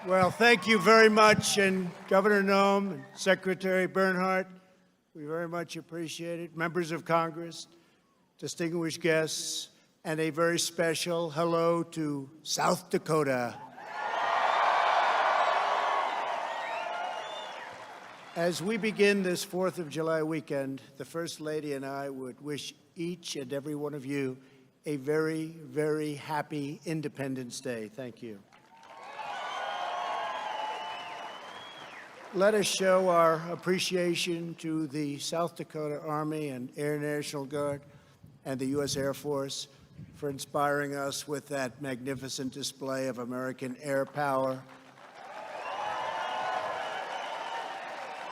Well, thank you very much, and Governor Noem and Secretary Bernhardt, we very much appreciate it. Members of Congress, distinguished guests, and a very special hello to South Dakota. As we begin this 4th of July weekend, the First Lady and I would wish each and every one of you a very, very happy Independence Day. Thank you. Let us show our appreciation to the South Dakota Army and Air National Guard and the U.S. Air Force for inspiring us with that magnificent display of American air power.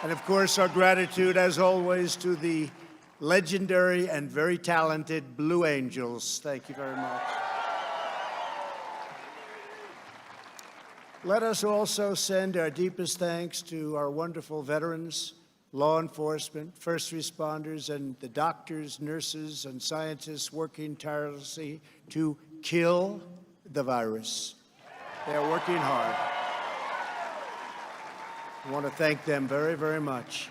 And of course, our gratitude, as always, to the legendary and very talented Blue Angels. Thank you very much. Let us also send our deepest thanks to our wonderful veterans, law enforcement, first responders, and the doctors, nurses, and scientists working tirelessly to kill the virus. They are working hard. I want to thank them very, very much.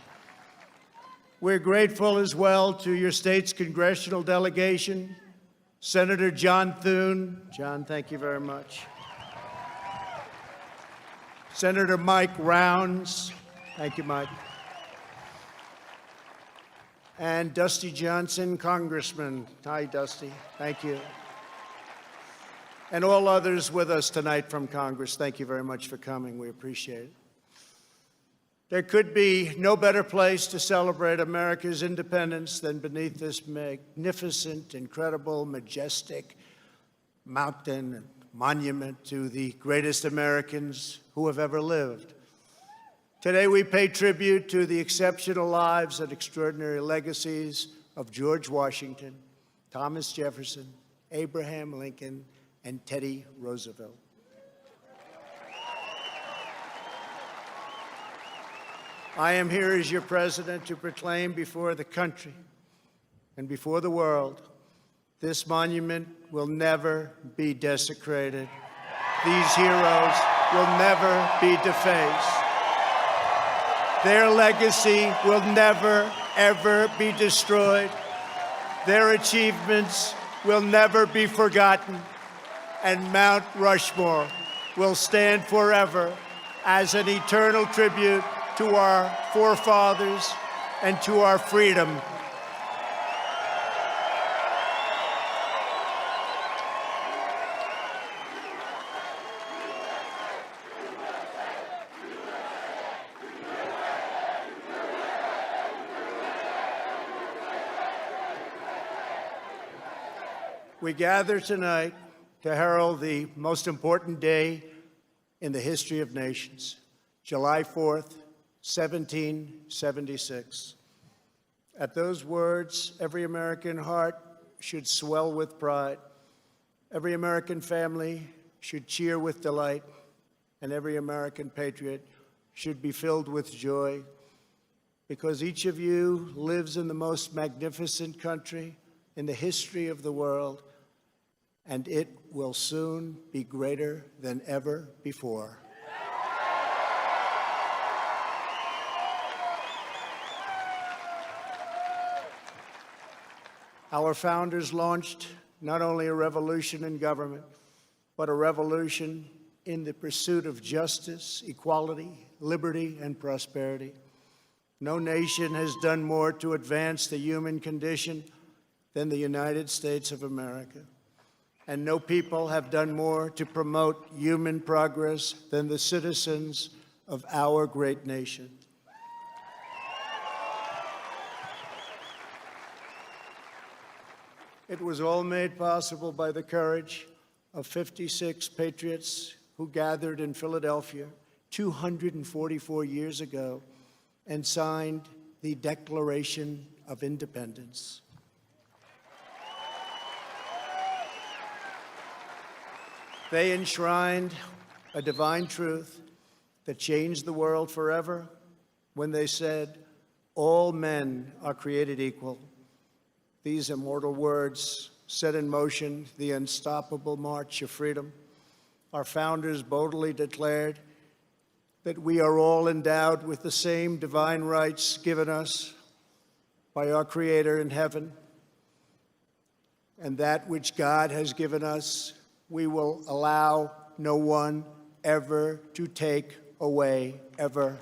We're grateful as well to your state's congressional delegation, Senator John Thune. John, thank you very much. Senator Mike Rounds. Thank you, Mike. And Dusty Johnson, Congressman. Hi, Dusty. Thank you. And all others with us tonight from Congress, thank you very much for coming. We appreciate it. There could be no better place to celebrate America's independence than beneath this magnificent, incredible, majestic mountain and monument to the greatest Americans who have ever lived. Today, we pay tribute to the exceptional lives and extraordinary legacies of George Washington, Thomas Jefferson, Abraham Lincoln, and Teddy Roosevelt. I am here as your president to proclaim before the country and before the world, this monument will never be desecrated. These heroes will never be defaced. Their legacy will never, ever be destroyed. Their achievements will never be forgotten. And Mount Rushmore will stand forever as an eternal tribute to our forefathers and to our freedom. We gather tonight to herald the most important day in the history of nations, July 4th, 1776. At those words, every American heart should swell with pride. Every American family should cheer with delight, and every American patriot should be filled with joy, because each of you lives in the most magnificent country in the history of the world, and it will soon be greater than ever before. Our founders launched not only a revolution in government, but a revolution in the pursuit of justice, equality, liberty, and prosperity. No nation has done more to advance the human condition than the United States of America. And no people have done more to promote human progress than the citizens of our great nation. It was all made possible by the courage of 56 patriots who gathered in Philadelphia 244 years ago and signed the Declaration of Independence. They enshrined a divine truth that changed the world forever when they said, "All men are created equal." These immortal words set in motion the unstoppable march of freedom. Our founders boldly declared that we are all endowed with the same divine rights given us by our Creator in heaven, and that which God has given us, we will allow no one ever to take away, ever.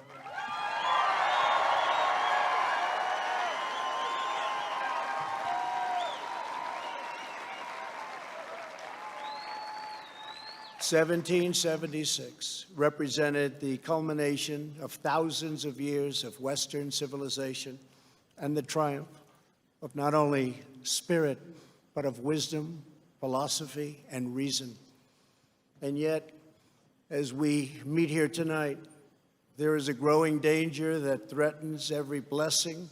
"1776 represented the culmination of thousands of years of Western civilization and the triumph of not only spirit, but of wisdom, philosophy, and reason. And yet, as we meet here tonight, there is a growing danger that threatens every blessing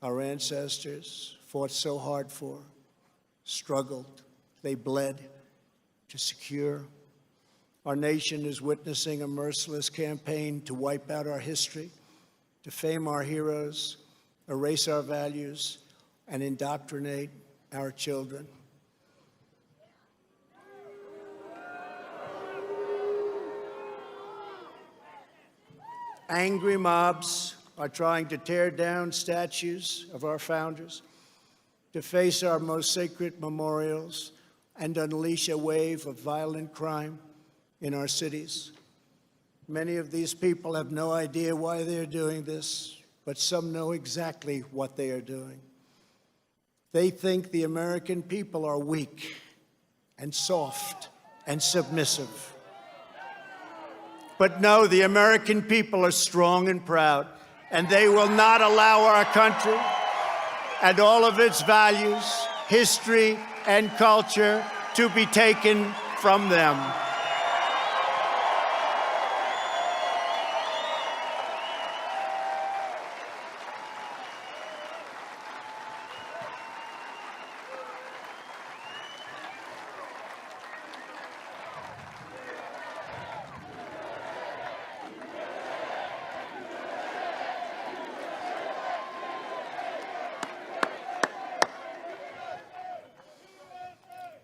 our ancestors fought so hard for, struggled, they bled to secure. Our nation is witnessing a merciless campaign to wipe out our history, defame our heroes, erase our values, and indoctrinate our children. Angry mobs are trying to tear down statues of our founders, deface our most sacred memorials, and unleash a wave of violent crime in our cities. Many of these people have no idea why they're doing this, but some know exactly what they are doing. They think the American people are weak and soft and submissive. But no, the American people are strong and proud, and they will not allow our country and all of its values, history, and culture to be taken from them.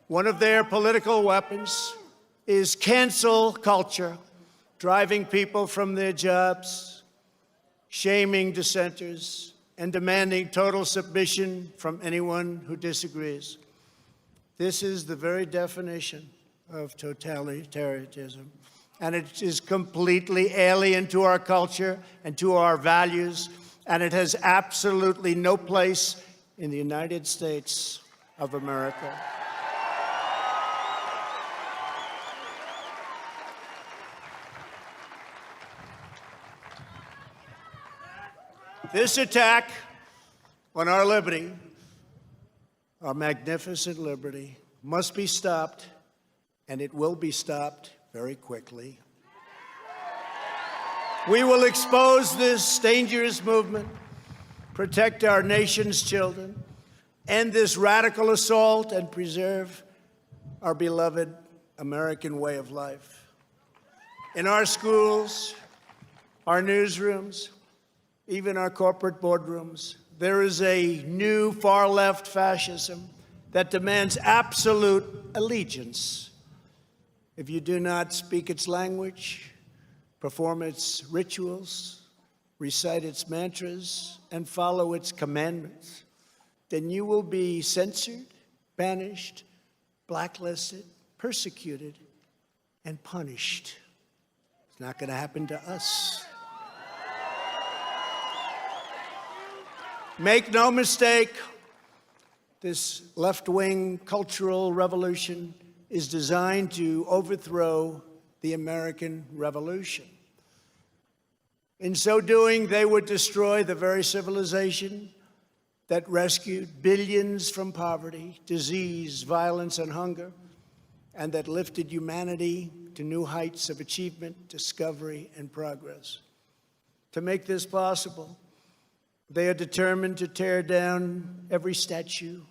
One of their political weapons is cancel culture, driving people from their jobs, shaming dissenters, and demanding total submission from anyone who disagrees. This is the very definition of totalitarianism, and it is completely alien to our culture and to our values, and it has absolutely no place in the United States of America. This attack on our liberty, our magnificent liberty, must be stopped, and it will be stopped very quickly. We will expose this dangerous movement, protect our nation's children, end this radical assault, and preserve our beloved American way of life. In our schools, our newsrooms, even our corporate boardrooms, there is a new far-left fascism that demands absolute allegiance. If you do not speak its language, perform its rituals, recite its mantras, and follow its commandments, then you will be censored, banished, blacklisted, persecuted, and punished. It's not going to happen to us. Make no mistake, this left-wing cultural revolution is designed to overthrow the American Revolution. In so doing, they would destroy the very civilization that rescued billions from poverty, disease, violence, and hunger, and that lifted humanity to new heights of achievement, discovery, and progress. To make this possible, they are determined to tear down every statue,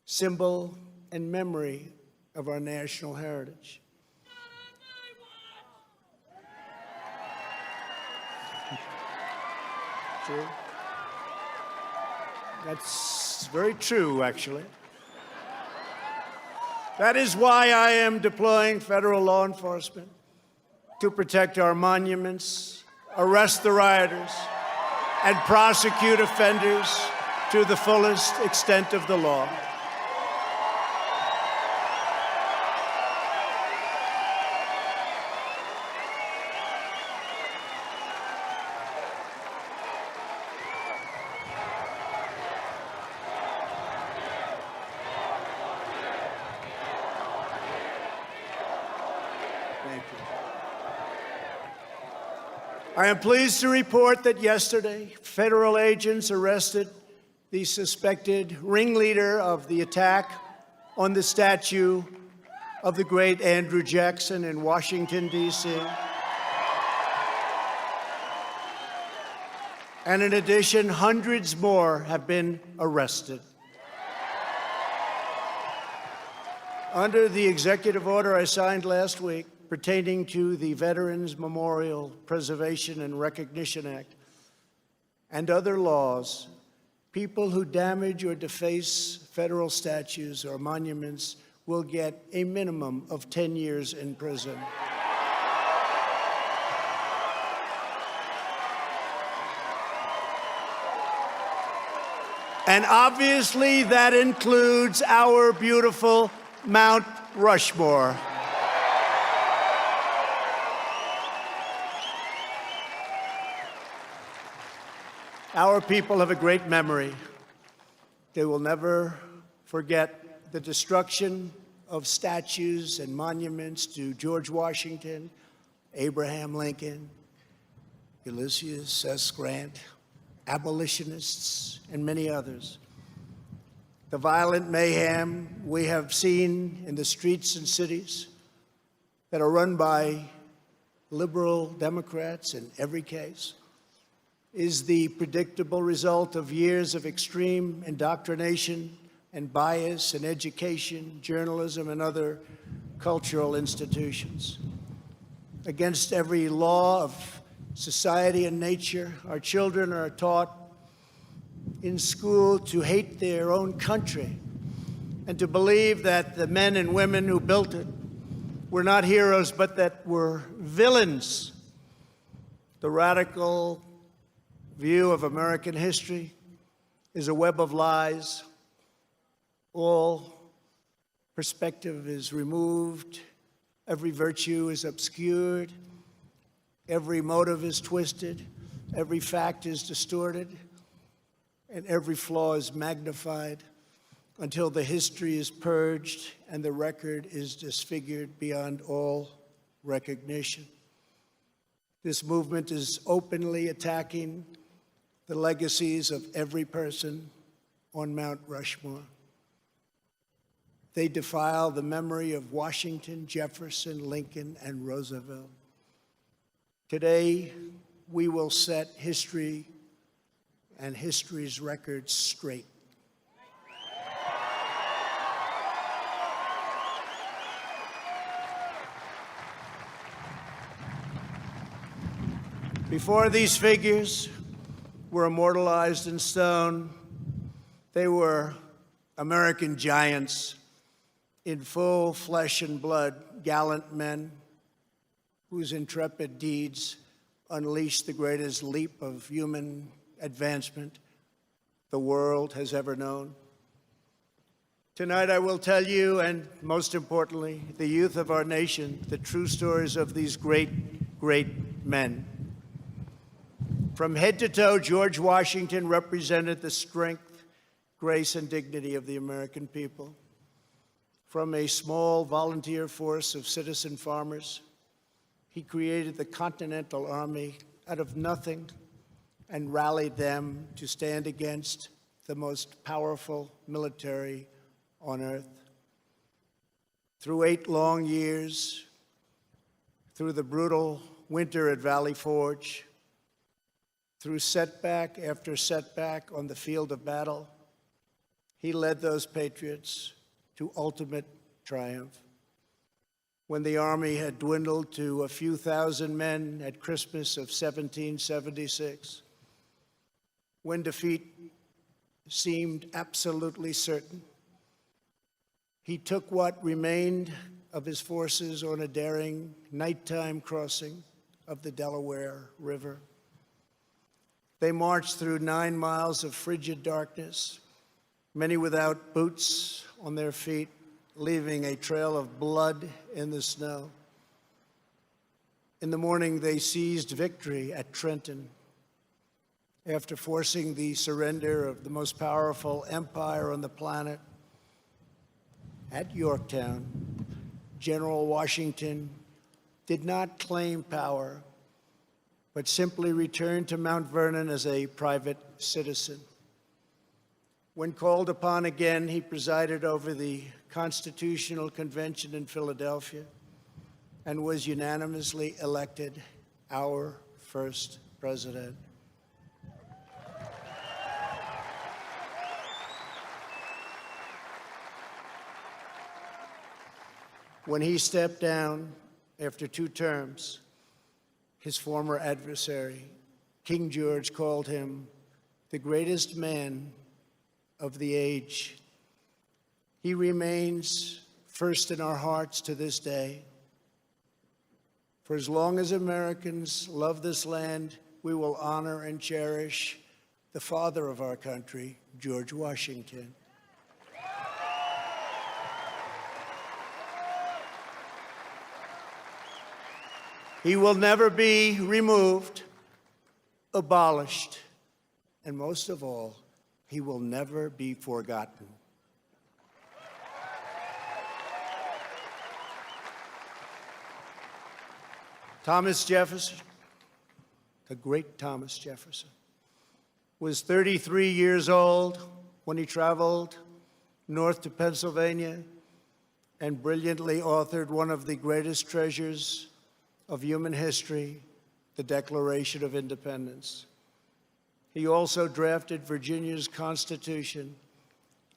symbol, and memory of our national heritage. True. That's very true, actually. That is why I am deploying federal law enforcement to protect our monuments, arrest the rioters, and prosecute offenders to the fullest extent of the law. Thank you. I am pleased to report that yesterday, federal agents arrested the suspected ringleader of the attack on the statue of the great Andrew Jackson in Washington, D.C. And in addition, hundreds more have been arrested. Under the executive order I signed last week pertaining to the Veterans Memorial Preservation and Recognition Act and other laws, people who damage or deface federal statues or monuments will get a minimum of 10 years in prison. And obviously that includes our beautiful Mount Rushmore. Our people have a great memory. They will never forget the destruction of statues and monuments to George Washington, Abraham Lincoln, Ulysses S. Grant, abolitionists, and many others. The violent mayhem we have seen in the streets and cities that are run by liberal Democrats in every case is the predictable result of years of extreme indoctrination and bias in education, journalism, and other cultural institutions. Against every law of society and nature, our children are taught in school to hate their own country and to believe that the men and women who built it were not heroes, but that were villains. The radical view of American history is a web of lies. All perspective is removed. Every virtue is obscured. Every motive is twisted. Every fact is distorted. And every flaw is magnified until the history is purged and the record is disfigured beyond all recognition. This movement is openly attacking the legacies of every person on Mount Rushmore. They defile the memory of Washington, Jefferson, Lincoln, and Roosevelt. Today, we will set history and history's records straight. Before these figures were immortalized in stone, they were American giants in full flesh and blood, gallant men whose intrepid deeds unleashed the greatest leap of human advancement the world has ever known. Tonight I will tell you, and most importantly, the youth of our nation, the true stories of these great, great men. From head to toe, George Washington represented the strength, grace, and dignity of the American people. From a small volunteer force of citizen farmers, he created the Continental Army out of nothing and rallied them to stand against the most powerful military on earth. Through 8 long years, through the brutal winter at Valley Forge, through setback after setback on the field of battle, he led those patriots to ultimate triumph. When the Army had dwindled to a few thousand men at Christmas of 1776, when defeat seemed absolutely certain, he took what remained of his forces on a daring nighttime crossing of the Delaware River. They marched through 9 miles of frigid darkness, many without boots on their feet, leaving a trail of blood in the snow. In the morning, they seized victory at Trenton after forcing the surrender of the most powerful empire on the planet. At Yorktown, General Washington did not claim power, but simply returned to Mount Vernon as a private citizen. When called upon again, he presided over the Constitutional Convention in Philadelphia and was unanimously elected our first president. When he stepped down after 2 terms, his former adversary, King George, called him the greatest man of the age. He remains first in our hearts to this day. For as long as Americans love this land, we will honor and cherish the father of our country, George Washington. He will never be removed, abolished, and most of all, he will never be forgotten. Thomas Jefferson, the great Thomas Jefferson, was 33 years old when he traveled north to Pennsylvania and brilliantly authored one of the greatest treasures of human history, the Declaration of Independence. He also drafted Virginia's Constitution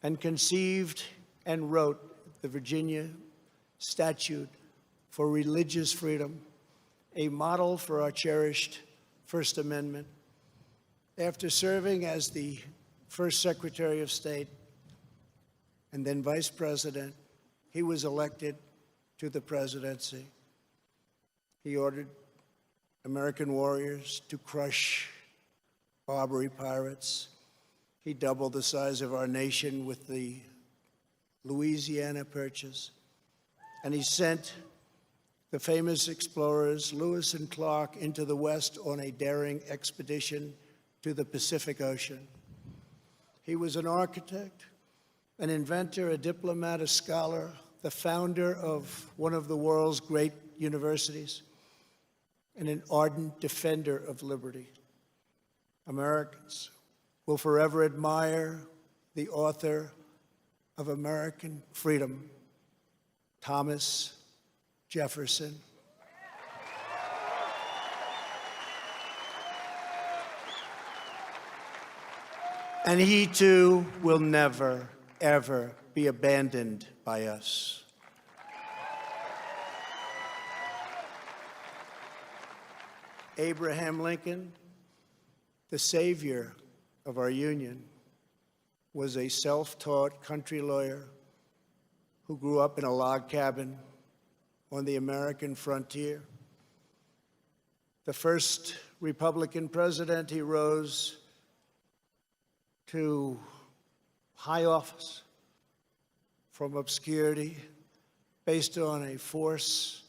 and conceived and wrote the Virginia Statute for Religious Freedom, a model for our cherished First Amendment. After serving as the first Secretary of State and then Vice President, he was elected to the presidency. He ordered American warriors to crush Barbary pirates. He doubled the size of our nation with the Louisiana Purchase. And he sent the famous explorers Lewis and Clark into the West on a daring expedition to the Pacific Ocean. He was an architect, an inventor, a diplomat, a scholar, the founder of one of the world's great universities, and an ardent defender of liberty. Americans will forever admire the author of American freedom, Thomas Jefferson. And he too will never, ever be abandoned by us. Abraham Lincoln, the savior of our Union, was a self-taught country lawyer who grew up in a log cabin on the American frontier. The first Republican president, he rose to high office from obscurity based on a force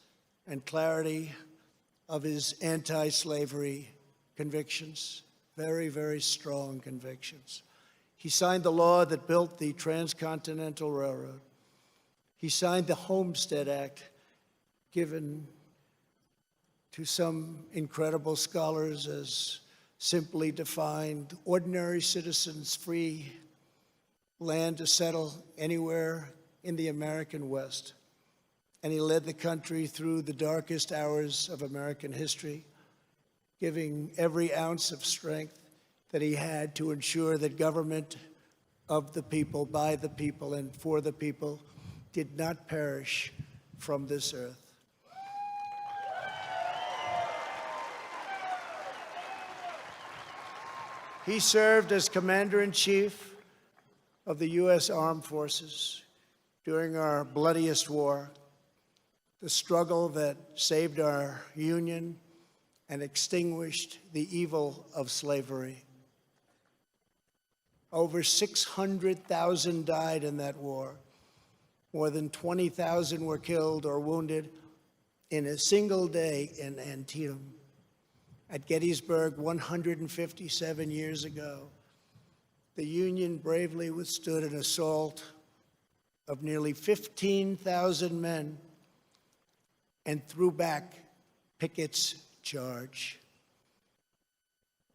and clarity of his anti-slavery convictions, very, very strong convictions. He signed the law that built the Transcontinental Railroad. He signed the Homestead Act, given to some incredible scholars as simply defined ordinary citizens free land to settle anywhere in the American West. And he led the country through the darkest hours of American history, giving every ounce of strength that he had to ensure that government of the people, by the people, and for the people did not perish from this earth. He served as Commander-in-Chief of the U.S. Armed Forces during our bloodiest war. the struggle that saved our Union and extinguished the evil of slavery. Over 600,000 died in that war. More than 20,000 were killed or wounded in a single day in Antietam. At Gettysburg 157 years ago, the Union bravely withstood an assault of nearly 15,000 men and threw back Pickett's charge.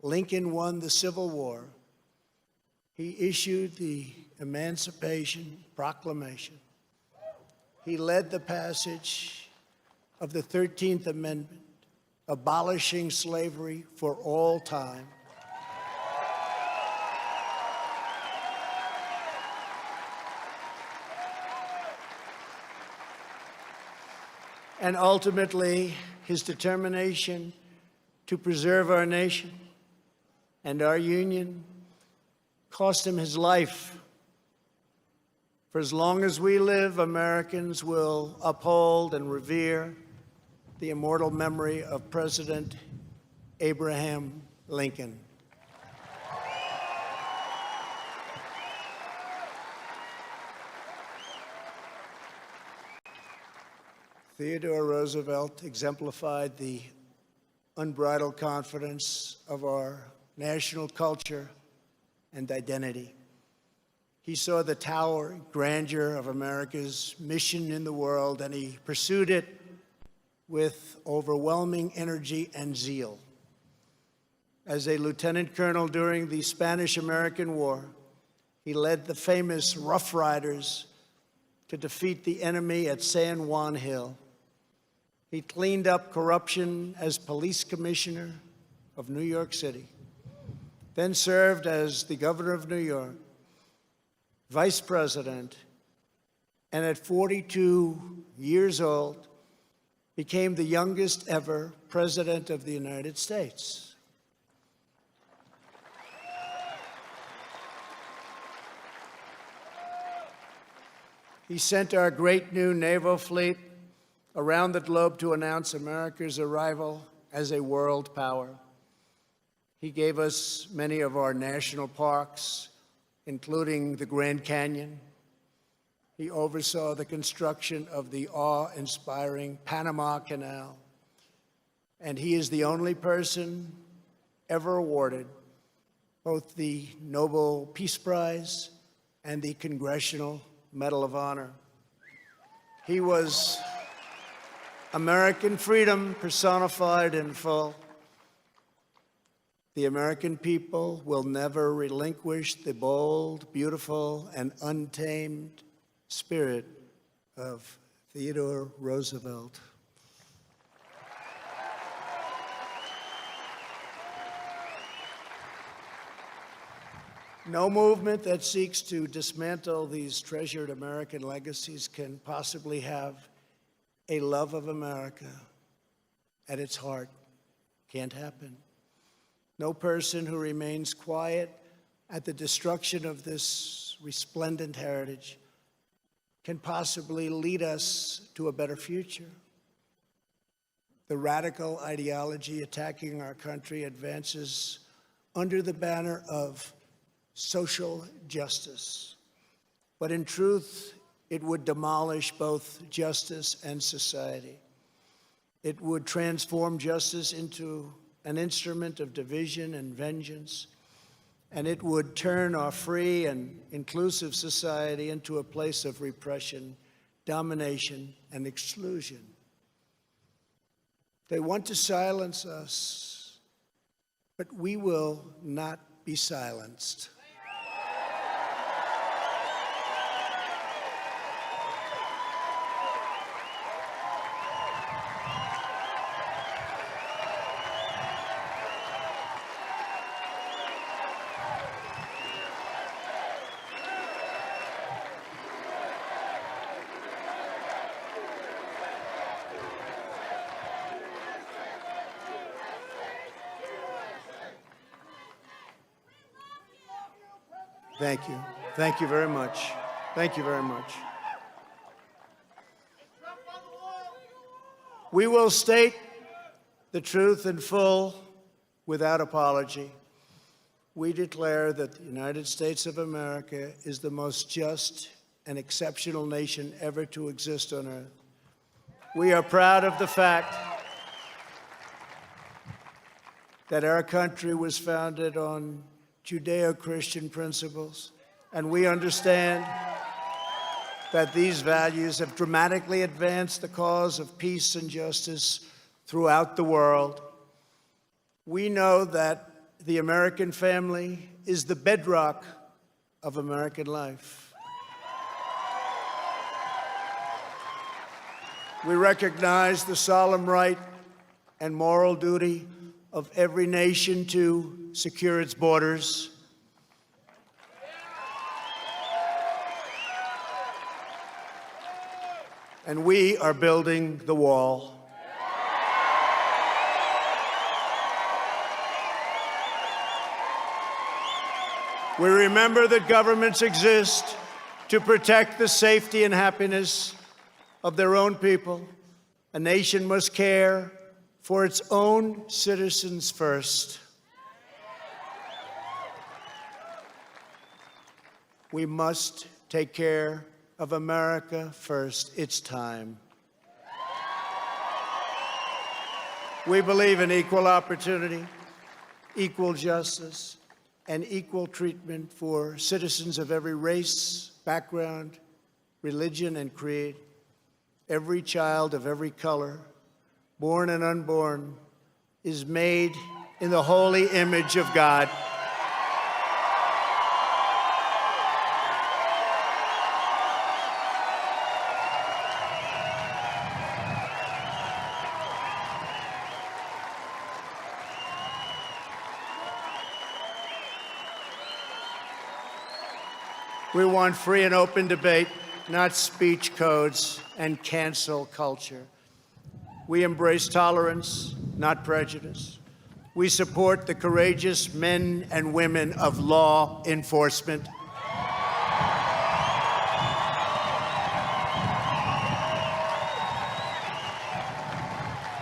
Lincoln won the Civil War. He issued the Emancipation Proclamation. He led the passage of the 13th Amendment, abolishing slavery for all time. And ultimately, his determination to preserve our nation and our Union cost him his life. For as long as we live, Americans will uphold and revere the immortal memory of President Abraham Lincoln. Theodore Roosevelt exemplified the unbridled confidence of our national culture and identity. He saw the towering grandeur of America's mission in the world, and he pursued it with overwhelming energy and zeal. As a lieutenant colonel during the Spanish-American War, he led the famous Rough Riders to defeat the enemy at San Juan Hill. He cleaned up corruption as police commissioner of New York City, then served as the governor of New York, vice president, and at 42 years old, became the youngest ever president of the United States. He sent our great new naval fleet around the globe to announce America's arrival as a world power. He gave us many of our national parks, including the Grand Canyon. He oversaw the construction of the awe-inspiring Panama Canal. And he is the only person ever awarded both the Nobel Peace Prize and the Congressional Medal of Honor. He was American freedom personified in full. The American people will never relinquish the bold, beautiful, and untamed spirit of Theodore Roosevelt. No movement that seeks to dismantle these treasured American legacies can possibly have a love of America at its heart. Can't happen. No person who remains quiet at the destruction of this resplendent heritage can possibly lead us to a better future. The radical ideology attacking our country advances under the banner of social justice. But in truth, it would demolish both justice and society. It would transform justice into an instrument of division and vengeance, and it would turn our free and inclusive society into a place of repression, domination, and exclusion. They want to silence us, but we will not be silenced. Thank you. Thank you very much. Thank you very much. We will state the truth in full without apology. We declare that the United States of America is the most just and exceptional nation ever to exist on earth. We are proud of the fact that our country was founded on Judeo-Christian principles, and we understand that these values have dramatically advanced the cause of peace and justice throughout the world. We know that the American family is the bedrock of American life. We recognize the solemn right and moral duty of every nation to secure its borders. And we are building the wall. We remember that governments exist to protect the safety and happiness of their own people. A nation must care for its own citizens first. We must take care of America first. It's time. We believe in equal opportunity, equal justice, and equal treatment for citizens of every race, background, religion, and creed. Every child of every color, born and unborn, is made in the holy image of God. We want free and open debate, not speech codes and cancel culture. We embrace tolerance, not prejudice. We support the courageous men and women of law enforcement.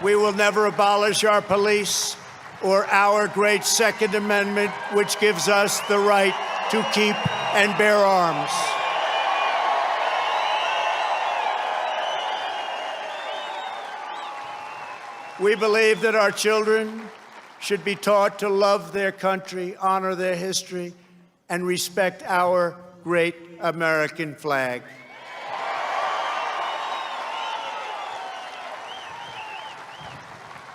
We will never abolish our police or our great Second Amendment, which gives us the right to keep and bear arms. We believe that our children should be taught to love their country, honor their history, and respect our great American flag.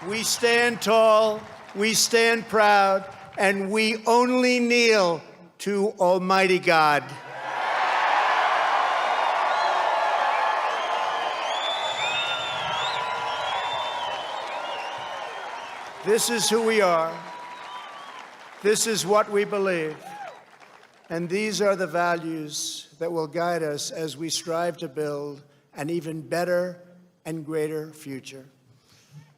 We stand tall, we stand proud, and we only kneel to Almighty God. This is who we are. This is what we believe. And these are the values that will guide us as we strive to build an even better and greater future.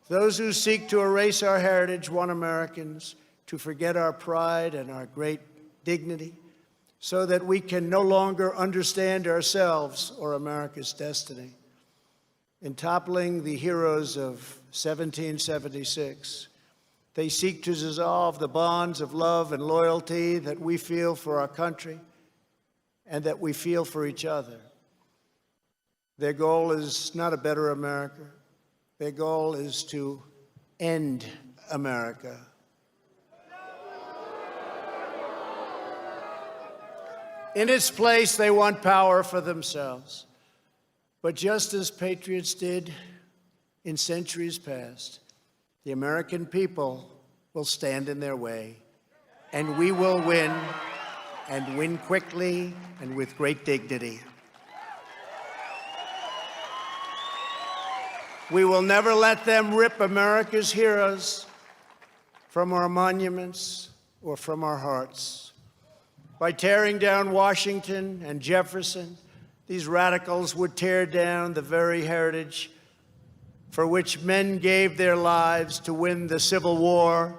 Those who seek to erase our heritage want Americans to forget our pride and our great dignity so that we can no longer understand ourselves or America's destiny. In toppling the heroes of 1776, they seek to dissolve the bonds of love and loyalty that we feel for our country and that we feel for each other. Their goal is not a better America. Their goal is to end America. In its place, they want power for themselves. But just as patriots did in centuries past, the American people will stand in their way, and we will win, and win quickly and with great dignity. We will never let them rip America's heroes from our monuments or from our hearts. By tearing down Washington and Jefferson, these radicals would tear down the very heritage for which men gave their lives to win the Civil War.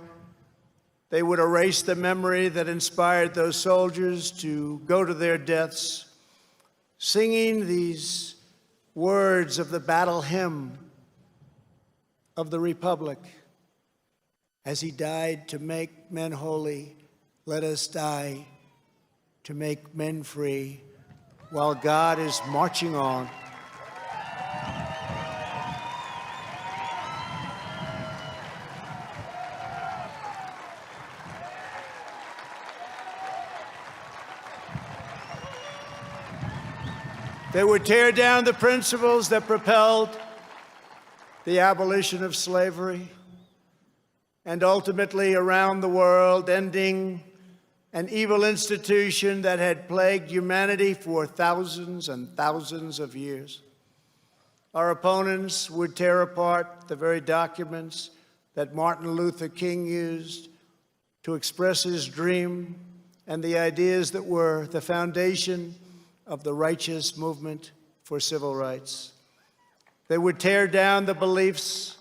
They would erase the memory that inspired those soldiers to go to their deaths, singing these words of the battle hymn: of the Republic. As he died to make men holy, let us die to make men free while God is marching on. They would tear down the principles that propelled the abolition of slavery and ultimately around the world, ending an evil institution that had plagued humanity for thousands and thousands of years. Our opponents would tear apart the very documents that Martin Luther King used to express his dream and the ideas that were the foundation of the righteous movement for civil rights. They would tear down the beliefs,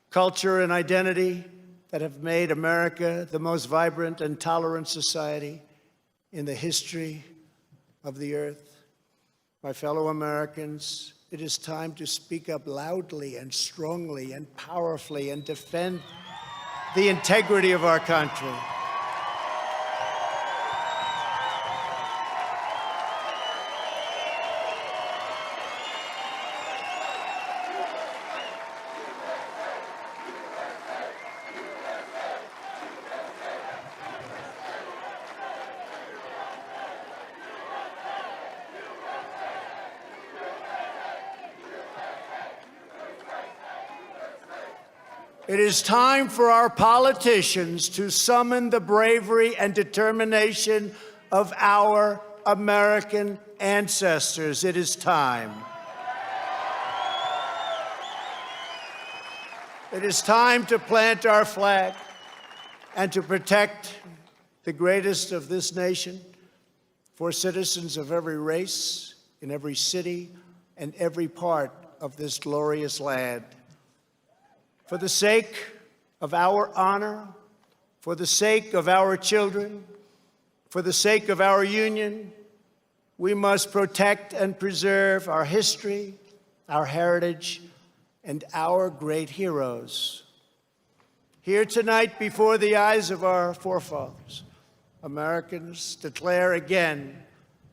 culture, and identity that have made America the most vibrant and tolerant society in the history of the earth. My fellow Americans, it is time to speak up loudly and strongly and powerfully and defend the integrity of our country. It is time for our politicians to summon the bravery and determination of our American ancestors. It is time. It is time to plant our flag and to protect the greatest of this nation for citizens of every race, in every city, and every part of this glorious land. For the sake of our honor, for the sake of our children, for the sake of our union, we must protect and preserve our history, our heritage, and our great heroes. Here tonight, before the eyes of our forefathers, Americans declare again,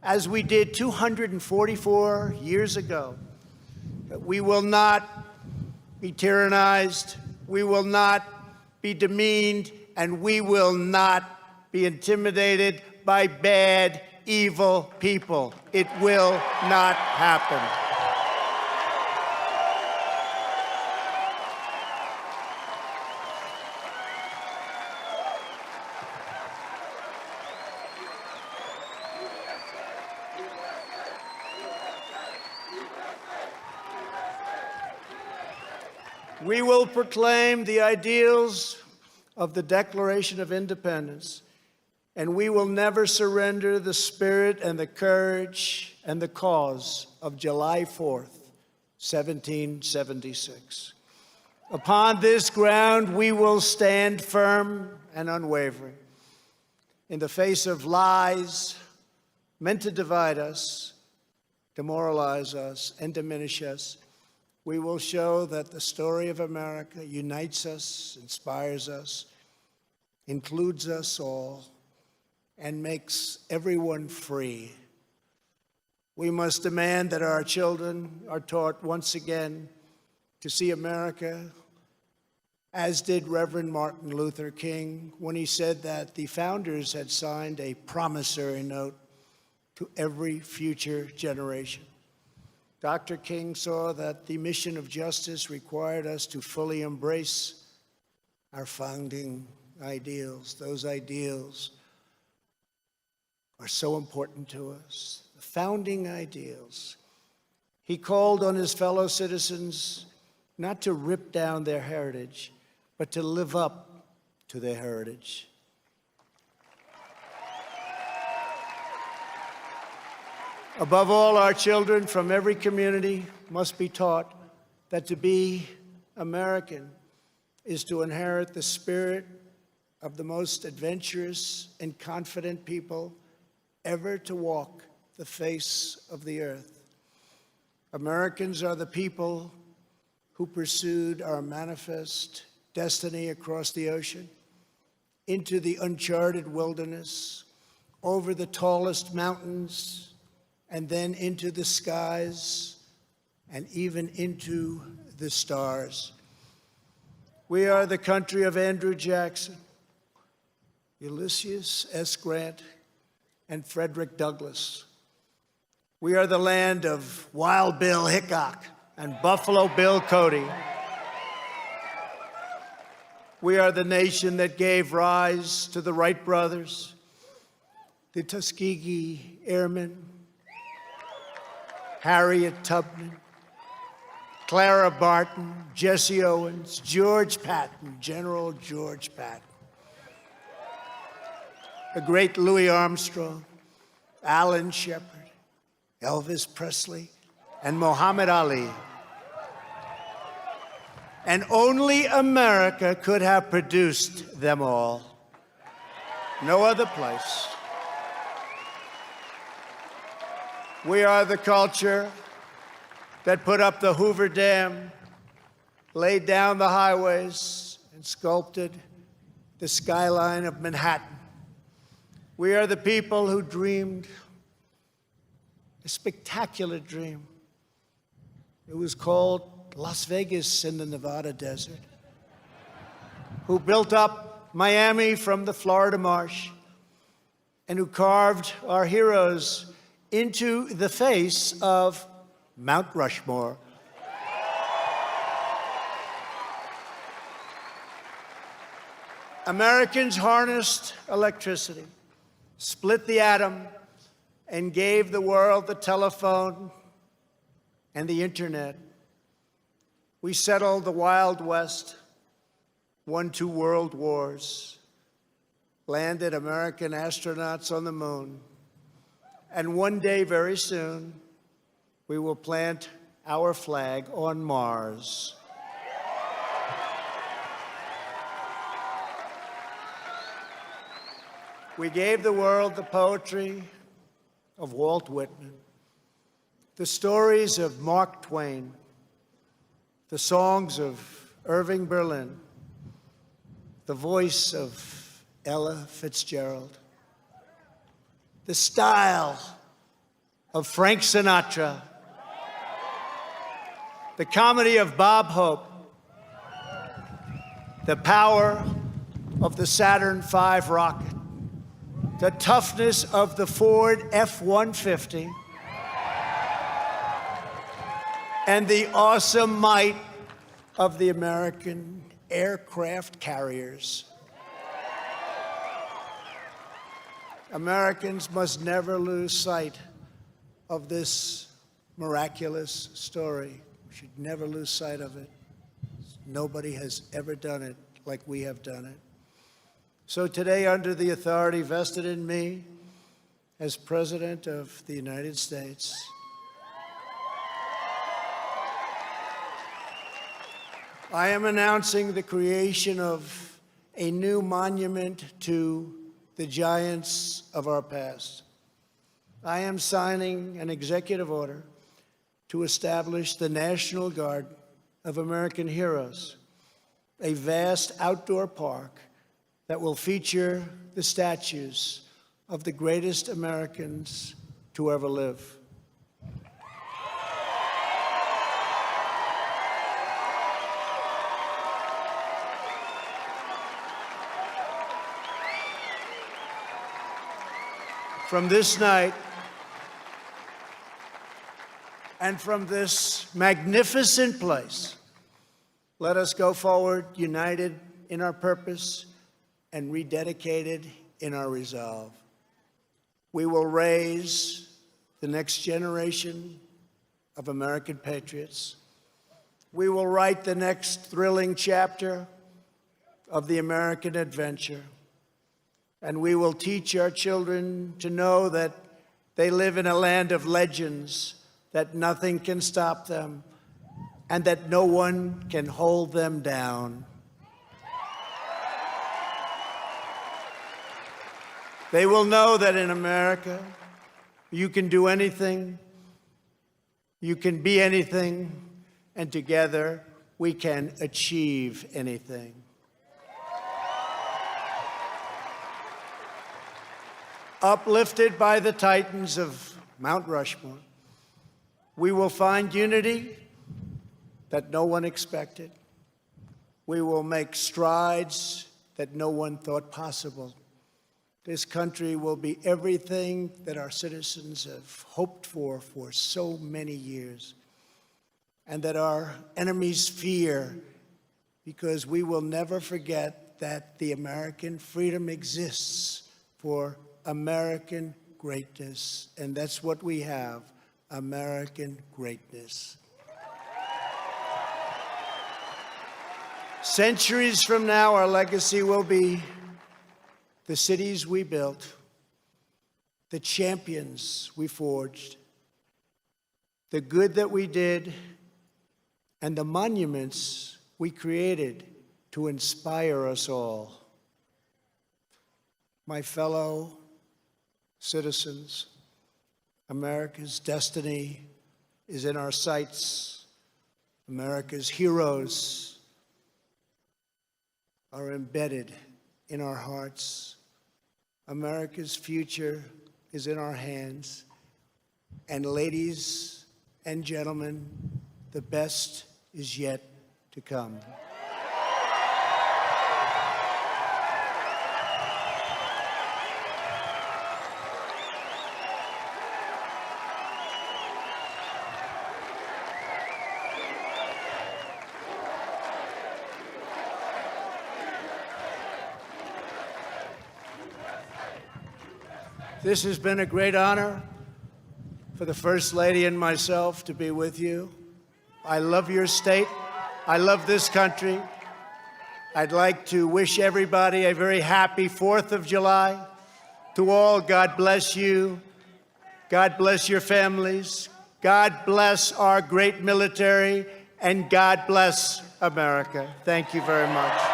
as we did 244 years ago, that we will not be tyrannized, we will not be demeaned, and we will not be intimidated by bad, evil people. It will not happen. We will proclaim the ideals of the Declaration of Independence, and we will never surrender the spirit and the courage and the cause of July 4th, 1776. Upon this ground, we will stand firm and unwavering in the face of lies meant to divide us, demoralize us, and diminish us. We will show that the story of America unites us, inspires us, includes us all, and makes everyone free. We must demand that our children are taught once again to see America, as did Reverend Martin Luther King when he said that the founders had signed a promissory note to every future generation. Dr. King saw that the mission of justice required us to fully embrace our founding ideals. Those ideals are so important to us. The founding ideals. He called on his fellow citizens not to rip down their heritage, but to live up to their heritage. Above all, our children from every community must be taught that to be American is to inherit the spirit of the most adventurous and confident people ever to walk the face of the earth. Americans are the people who pursued our manifest destiny across the ocean, into the uncharted wilderness, over the tallest mountains, and then into the skies, and even into the stars. We are the country of Andrew Jackson, Ulysses S. Grant, and Frederick Douglass. We are the land of Wild Bill Hickok and Buffalo Bill Cody. We are the nation that gave rise to the Wright brothers, the Tuskegee Airmen, Harriet Tubman, Clara Barton, Jesse Owens, George Patton, General George Patton, the great Louis Armstrong, Alan Shepard, Elvis Presley, and Muhammad Ali. And only America could have produced them all. No other place. We are the culture that put up the Hoover Dam, laid down the highways, and sculpted the skyline of Manhattan. We are the people who dreamed a spectacular dream. It was called Las Vegas in the Nevada desert, who built up Miami from the Florida marsh, and who carved our heroes into the face of Mount Rushmore. Americans harnessed electricity, split the atom, and gave the world the telephone and the internet. We settled the Wild West, won 2 world wars, landed American astronauts on the moon, and one day, very soon, we will plant our flag on Mars. We gave the world the poetry of Walt Whitman, the stories of Mark Twain, the songs of Irving Berlin, the voice of Ella Fitzgerald, the style of Frank Sinatra, the comedy of Bob Hope, the power of the Saturn V rocket, the toughness of the Ford F-150, and the awesome might of the American aircraft carriers. Americans must never lose sight of this miraculous story. We should never lose sight of it. Nobody has ever done it like we have done it. So today, under the authority vested in me as President of the United States, I am announcing the creation of a new monument to the giants of our past. I am signing an executive order to establish the National Guard of American Heroes, a vast outdoor park that will feature the statues of the greatest Americans to ever live. From this night and from this magnificent place, let us go forward united in our purpose and rededicated in our resolve. We will raise the next generation of American patriots. We will write the next thrilling chapter of the American adventure. And we will teach our children to know that they live in a land of legends, that nothing can stop them, and that no one can hold them down. They will know that in America, you can do anything, you can be anything, and together we can achieve anything. Uplifted by the titans of Mount Rushmore, we will find unity that no one expected. We will make strides that no one thought possible. This country will be everything that our citizens have hoped for so many years, and that our enemies fear, because we will never forget that the American freedom exists for American greatness, and that's what we have, American greatness. Centuries from now, our legacy will be the cities we built, the champions we forged, the good that we did, and the monuments we created to inspire us all. My fellow citizens, America's destiny is in our sights. America's heroes are embedded in our hearts. America's future is in our hands. And ladies and gentlemen, the best is yet to come. This has been a great honor for the First Lady and myself to be with you. I love your state. I love this country. I'd like to wish everybody a very happy 4th of July. To all, God bless you. God bless your families. God bless our great military. And God bless America. Thank you very much.